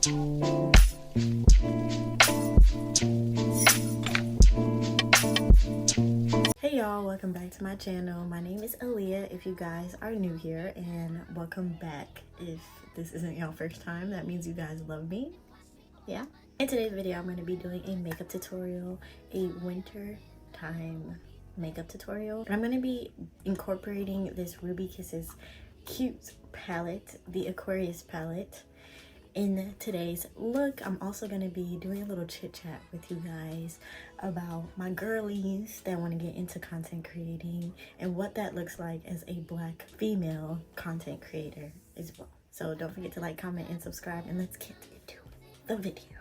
Hey y'all, welcome back to my channel. My name is Aliyyah if you guys are new here, and welcome back if this isn't your first time. That means you guys love me. Yeah. In today's video, I'm going to be doing a makeup tutorial, a winter time makeup tutorial. And I'm going to be incorporating this Ruby Kisses cute palette, the Aquarius palette, in today's look. I'm also going to be doing a little chit chat with you guys about my girlies that want to get into content creating and what that looks like as a Black female content creator as well. So don't forget to like, comment, and subscribe, and let's get into the video.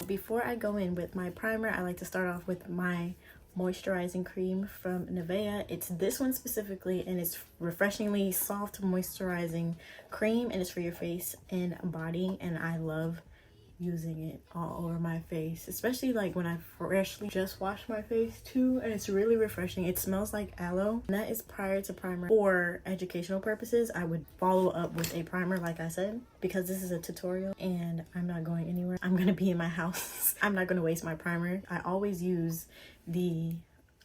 Before I go in with my primer, I like to start off with my moisturizing cream from Nivea. It's this one specifically, and it's refreshingly soft moisturizing cream, and it's for your face and body, and I love using it all over my face, especially like when I freshly just washed my face too, and it's really refreshing. It smells like aloe, and that is prior to primer. For educational purposes, I would follow up with a primer, like I said, because this is a tutorial and I'm not going anywhere. I'm gonna be in my house. I'm not gonna waste my primer. I always use the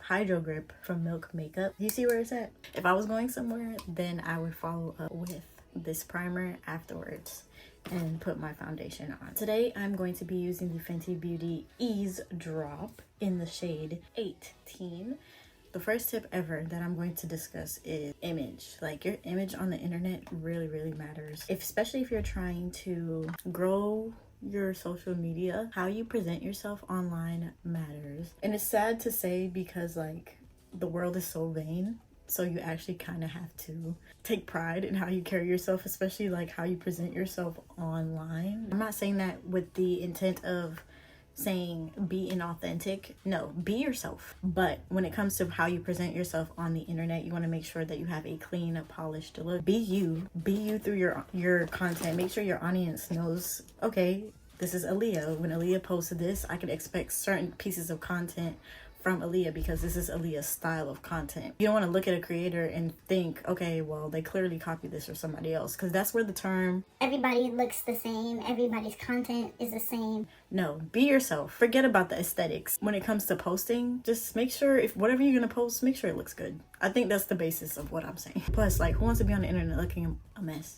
Hydro Grip from Milk Makeup. You see where it's at? If I was going somewhere, then I would follow up with this primer afterwards and put my foundation on. Today I'm going to be using the Fenty Beauty Ease Drop in the shade 18. The first tip ever that I'm going to discuss is image. Like, your image on the internet really matters, especially if you're trying to grow your social media. How you present yourself online matters. And it's sad to say, because like the world is so vain, so you actually kind of have to take pride in how you carry yourself, especially like how you present yourself online. I'm not saying that with the intent of saying be inauthentic. No, be yourself. But when it comes to how you present yourself on the internet, you want to make sure that you have a clean, polished look. Be you through your content. Make sure your audience knows, okay, this is Aliyyah. When Aliyyah posted this, I could expect certain pieces of content from Aliyyah because this is Aliyyah's style of content. You don't want to look at a creator and think, okay, well, they clearly copied this from somebody else, because that's where the term everybody looks the same, everybody's content is the same. No, be yourself. Forget about the aesthetics. When it comes to posting, just make sure, if whatever you're gonna post, make sure it looks good. I think that's the basis of what I'm saying. Plus, like, who wants to be on the internet looking a mess?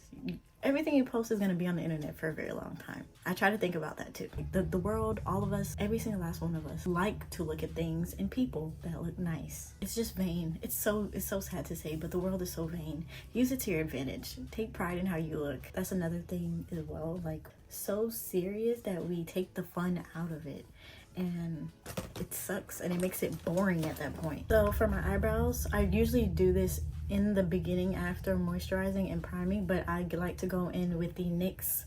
Everything you post is going to be on the internet for a very long time. I try to think about that too. The world, all of us, every single last one of us like to look at things and people that look nice. It's just vain. It's so sad to say, but the world is so vain. Use it to your advantage. Take pride in how you look. That's another thing as well. Like, so serious that we take the fun out of it. And it sucks, and it makes it boring at that point. So for my eyebrows, I usually do this in the beginning after moisturizing and priming, but I like to go in with the NYX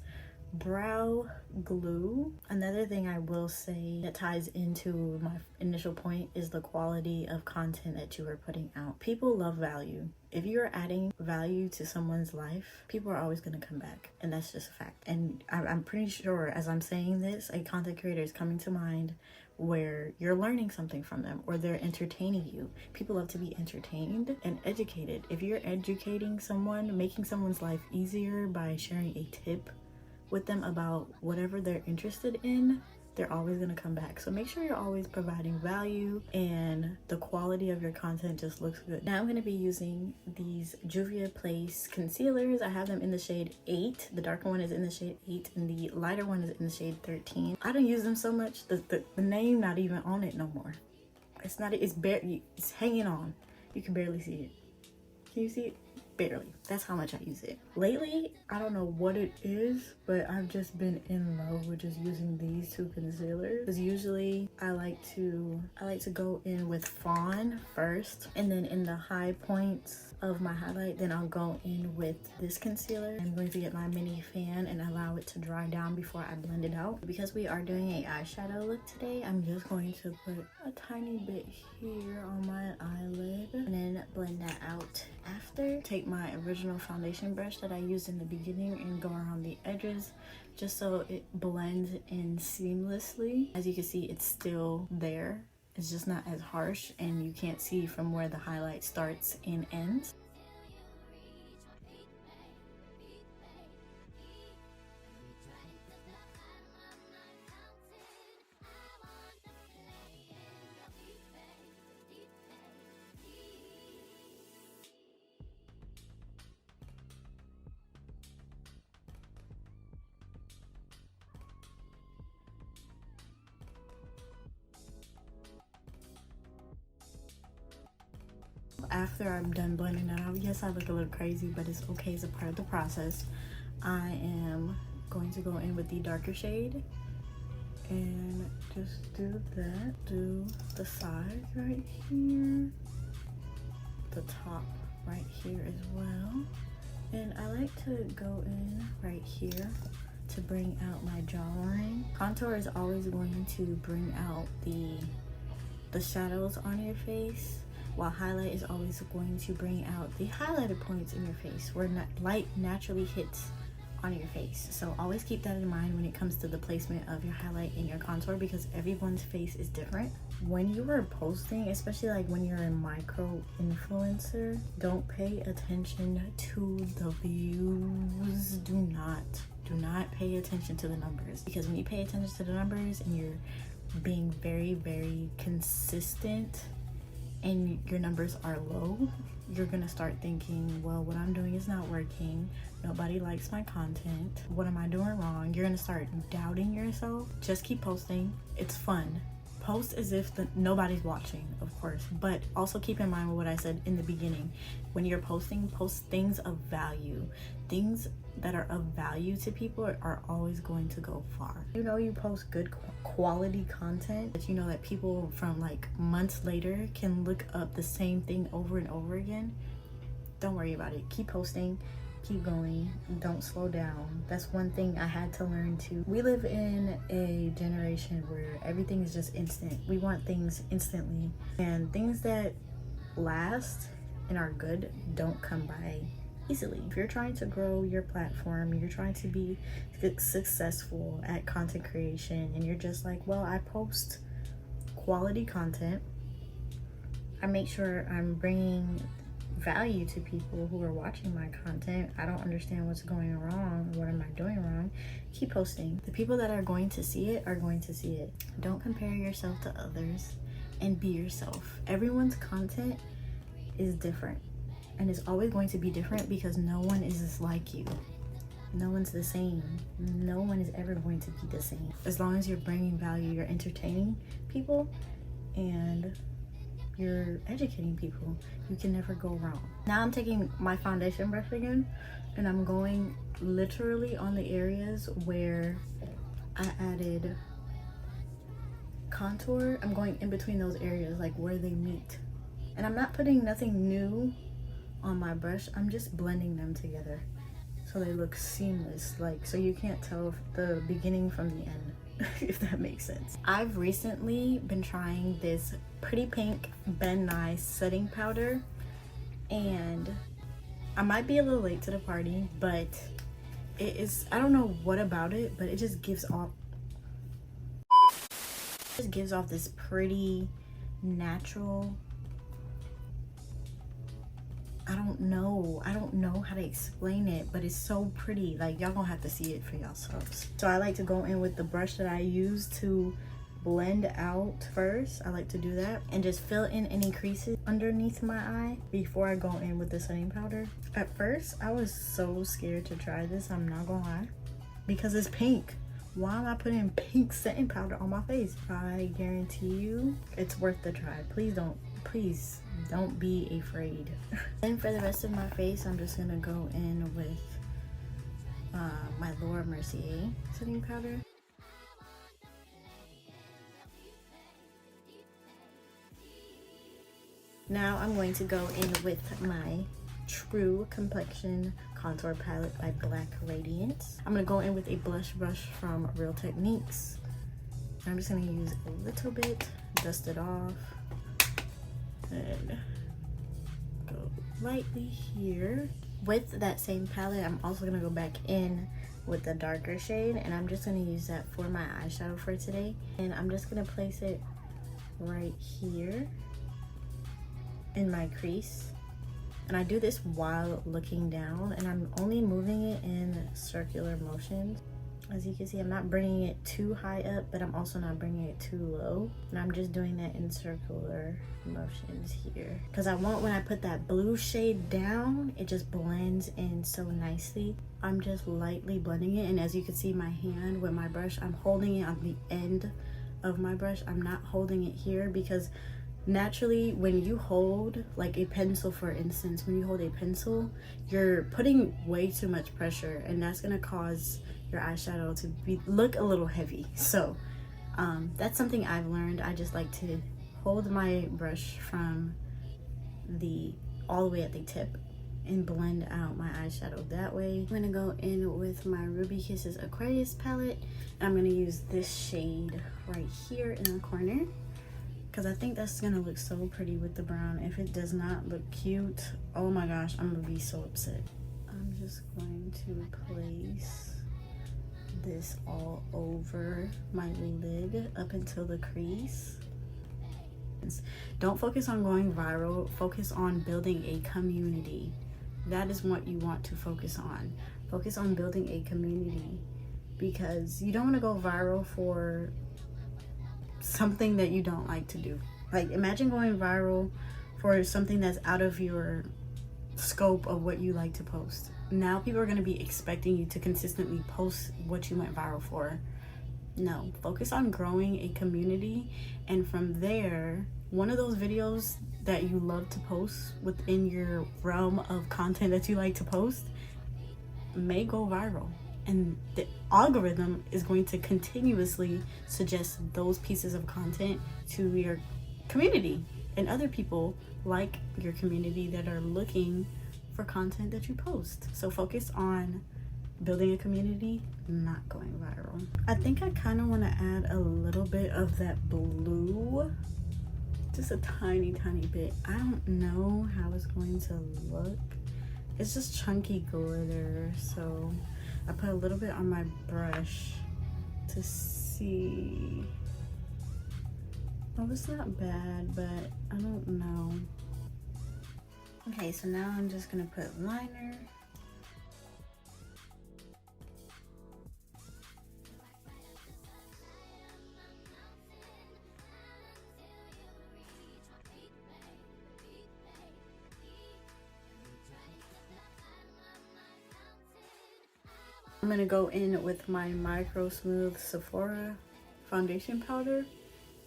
brow glue. Another thing I will say that ties into my initial point is the quality of content that you are putting out. People love value. If you're adding value to someone's life, people are always going to come back, and that's just a fact. And I'm pretty sure as I'm saying this, a content creator is coming to mind where you're learning something from them or they're entertaining you. People love to be entertained and educated. If you're educating someone, making someone's life easier by sharing a tip with them about whatever they're interested in, they're always going to come back. So make sure you're always providing value, and the quality of your content just looks good. Now I'm going to be using these Juvia Place concealers. I have them in the shade 8. The darker one is in the shade 8 and the lighter one is in the shade 13. I don't use them so much. The name not even on it no more. It's not, it's hanging on. You can barely see it. Can you see it? Barely. That's how much I use it. Lately, I don't know what it is, but I've just been in love with just using these two concealers. Because usually I like to go in with Fawn first, and then in the high points of my highlight, then I'll go in with this concealer. I'm going to get my mini fan and allow it to dry down before I blend it out. Because we are doing a eyeshadow look today, I'm just going to put a tiny bit here on my eyelid and then blend that out after. Take my original foundation brush that I used in the beginning and go around the edges just so it blends in seamlessly. As you can see, it's still there. It's just not as harsh, and you can't see from where the highlight starts and ends. after I'm done blending that out, yes, I look a little crazy, but it's okay. It's a part of the process. I am going to go in with the darker shade and just do that. Do the sides right here, the top right here as well. And I like to go in right here to bring out my jawline. Contour is always going to bring out the shadows on your face, while highlight is always going to bring out the highlighted points in your face where light naturally hits on your face. So always keep that in mind when it comes to the placement of your highlight and your contour, because everyone's face is different. When you are posting, especially like when you're a micro influencer, don't pay attention to the views. Do not pay attention to the numbers, because when you pay attention to the numbers and you're being very, very consistent and your numbers are low, you're gonna start thinking, well, what I'm doing is not working. Nobody likes my content. What am I doing wrong? You're gonna start doubting yourself. Just keep posting. It's fun. Post as if nobody's watching, of course, but also keep in mind what I said in the beginning. When you're posting, post things of value. Things that are of value to people are always going to go far. You know, you post good quality content, but you know that people from like months later can look up the same thing over and over again. Don't worry about it. Keep posting. Keep going. Don't slow down. That's one thing I had to learn too. We live in a generation where everything is just instant. We want things instantly, and things that last and are good don't come by easily. If you're trying to grow your platform, you're trying to be successful at content creation, and you're just like, well, I post quality content, I make sure I'm bringing value to people who are watching my content. I don't understand what's going wrong. What am I doing wrong? Keep posting. The people that are going to see it are going to see it. Don't compare yourself to others, and be yourself. Everyone's content is different, and it's always going to be different, because no one is just like you. No one's the same. No one is ever going to be the same. As long as you're bringing value, you're entertaining people, and you're educating people, you can never go wrong. Now I'm taking my foundation brush again, and I'm going literally on the areas where I added contour. I'm going in between those areas, like where they meet. And I'm not putting nothing new on my brush. I'm just blending them together so they look seamless, like, so you can't tell the beginning from the end, if that makes sense. I've recently been trying this Pretty Pink Ben Nye setting powder, and I might be a little late to the party, but it is, I don't know what about it, but it just gives off this pretty natural, I don't know how to explain it, but it's so pretty. Like, y'all gonna have to see it for yourselves. So I like to go in with the brush that I use to blend out first. I like to do that and just fill in any creases underneath my eye before I go in with the setting powder. At first, I was so scared to try this, I'm not gonna lie, because it's pink. Why am I putting pink setting powder on my face? I guarantee you it's worth the try. Please don't be afraid. Then for the rest of my face, I'm just gonna go in with my Laura Mercier setting powder. Now I'm going to go in with my True Complexion Contour Palette by Black Radiance. I'm gonna go in with a blush brush from Real Techniques. I'm just gonna use a little bit, dust it off, and go lightly here. With that same palette, I'm also gonna go back in with the darker shade, and I'm just gonna use that for my eyeshadow for today. And I'm just gonna place it right here in my crease. And I do this while looking down, and I'm only moving it in circular motions. As you can see, I'm not bringing it too high up, but I'm also not bringing it too low. And I'm just doing that in circular motions here, because I want, when I put that blue shade down, it just blends in so nicely. I'm just lightly blending it, and as you can see, my hand with my brush, I'm holding it on the end of my brush. I'm not holding it here, because naturally, when you hold like a pencil, for instance, when you hold a pencil, you're putting way too much pressure, and that's gonna cause your eyeshadow to look a little heavy. So that's something I've learned. I just like to hold my brush from all the way at the tip and blend out my eyeshadow that way. I'm gonna go in with my Ruby Kisses Aquarius palette, and I'm gonna use this shade right here in the corner because I think that's gonna look so pretty with the brown. If it does not look cute, oh my gosh, I'm gonna be so upset. I'm just going to place this all over my lid up until the crease. Don't focus on going viral, focus on building a community. That is what you want to focus on. Focus on building a community, because you don't want to go viral for something that you don't like to do. Like, imagine going viral for something that's out of your scope of what you like to post. Now people are going to be expecting you to consistently post what you went viral for. No, focus on growing a community, and from there, one of those videos that you love to post within your realm of content that you like to post may go viral, and the algorithm is going to continuously suggest those pieces of content to your community, and other people like your community that are looking for content that you post. So focus on building a community, not going viral. I think I kind of want to add a little bit of that blue, just a tiny bit. I don't know how it's going to look. It's just chunky glitter, so I put a little bit on my brush to see. Oh, it's not bad, but I don't know. Okay, so now I'm just gonna put liner. I'm gonna go in with my Micro Smooth Sephora foundation powder,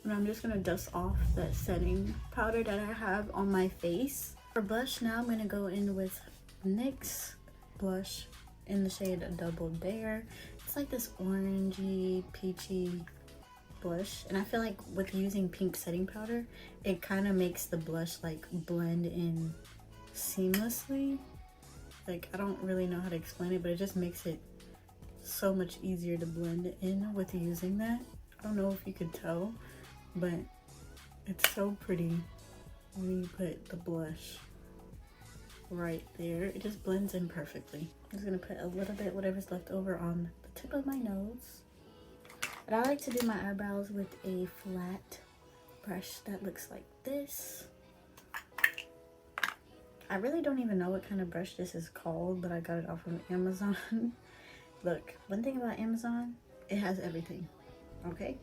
and I'm just gonna dust off that setting powder that I have on my face. For blush, now I'm gonna go in with NYX blush in the shade Double Dare. It's like this orangey, peachy blush, and I feel like with using pink setting powder, it kind of makes the blush like blend in seamlessly. Like, I don't really know how to explain it, but it just makes it so much easier to blend in with using that. I don't know if you could tell, but it's so pretty when you put the blush right there. It just blends in perfectly. I'm just gonna put a little bit, whatever's left over, on the tip of my nose. But I like to do my eyebrows with a flat brush that looks like this. I really don't even know what kind of brush this is called, but I got it off of Amazon. Look, one thing about Amazon, it has everything, okay?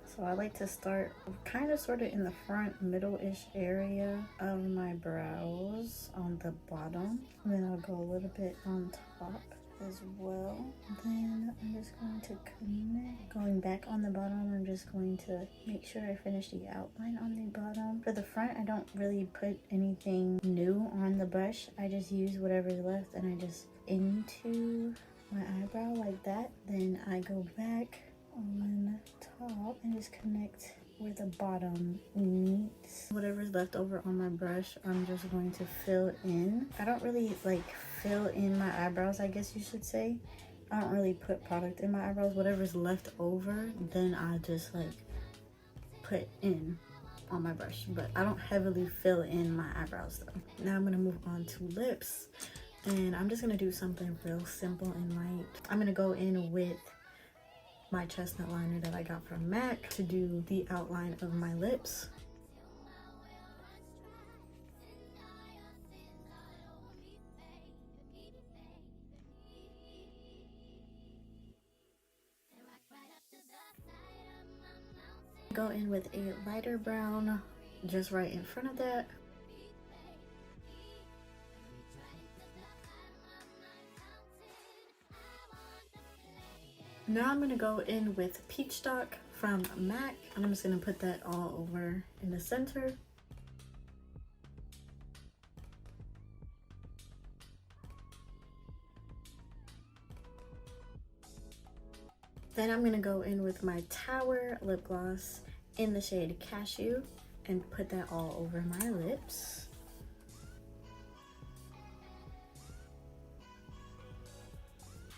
So I like to start kind of sort of in the front middle-ish area of my brows on the bottom. And then I'll go a little bit on top as well. Then I'm just going to connect. Going back on the bottom, I'm just going to make sure I finish the outline on the bottom. For the front, I don't really put anything new on the brush. I just use whatever's left and I just into my eyebrow like that. Then I go back on top and just connect where the bottom meets. Whatever's left over on my brush, I'm just going to fill in. I don't really like fill in my eyebrows, I guess you should say. I don't really put product in my eyebrows. Whatever's left over, then I just like put in on my brush, but I don't heavily fill in my eyebrows though. Now I'm gonna move on to lips, and I'm just gonna do something real simple and light. I'm gonna go in with my chestnut liner that I got from MAC to do the outline of my lips. Go in with a lighter brown just right in front of that. Now I'm gonna go in with Peach Stock from MAC, and I'm just gonna put that all over in the center. Then I'm gonna go in with my Tower lip gloss in the shade Cashew and put that all over my lips.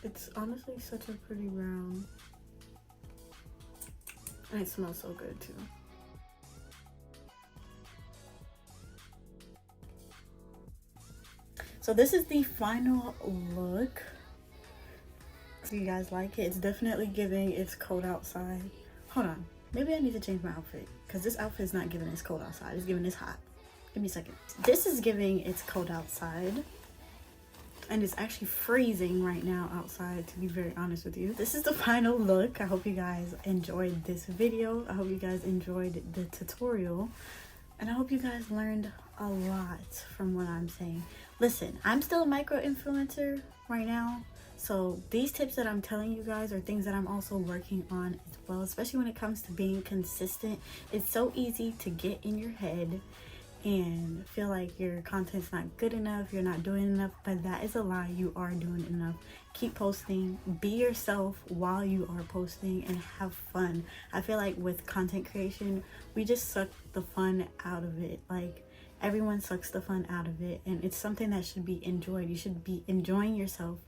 It's honestly such a pretty brown. And it smells so good too. So this is the final look. Do you guys like it? It's definitely giving it's cold outside. Hold on. Maybe I need to change my outfit because this outfit is not giving it's cold outside. It's giving it's hot. Give me a second. This is giving it's cold outside. And it's actually freezing right now outside, to be very honest with you. This is the final look. I hope you guys enjoyed this video. I hope you guys enjoyed the tutorial. And I hope you guys learned a lot from what I'm saying. Listen, I'm still a micro-influencer right now. So these tips that I'm telling you guys are things that I'm also working on as well, especially when it comes to being consistent. It's so easy to get in your head and feel like your content's not good enough, you're not doing enough, but that is a lie. You are doing enough. Keep posting, be yourself while you are posting, and have fun. I feel like with content creation, we just suck the fun out of it. Like, everyone sucks the fun out of it, and it's something that should be enjoyed. You should be enjoying yourself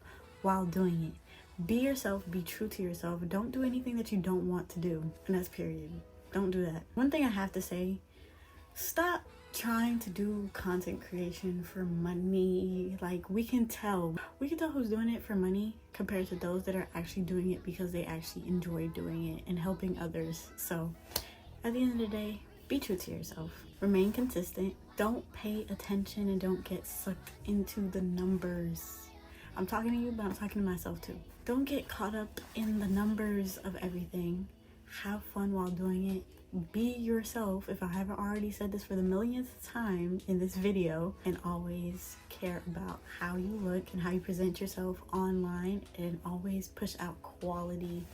while doing it. Be yourself, be true to yourself. Don't do anything that you don't want to do, and that's period. Don't do that. One thing I have to say, stop trying to do content creation for money. Like, we can tell who's doing it for money compared to those that are actually doing it because they actually enjoy doing it and helping others. So at the end of the day, be true to yourself, remain consistent, don't pay attention, and don't get sucked into the numbers. I'm talking to you, but I'm talking to myself too. Don't get caught up in the numbers of everything. Have fun while doing it. Be yourself, if I haven't already said this for the millionth time in this video, and always care about how you look and how you present yourself online, and always push out quality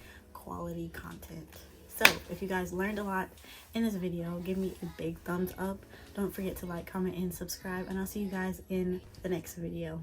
content. So if you guys learned a lot in this video, give me a big thumbs up. Don't forget to like, comment, and subscribe, and I'll see you guys in the next video.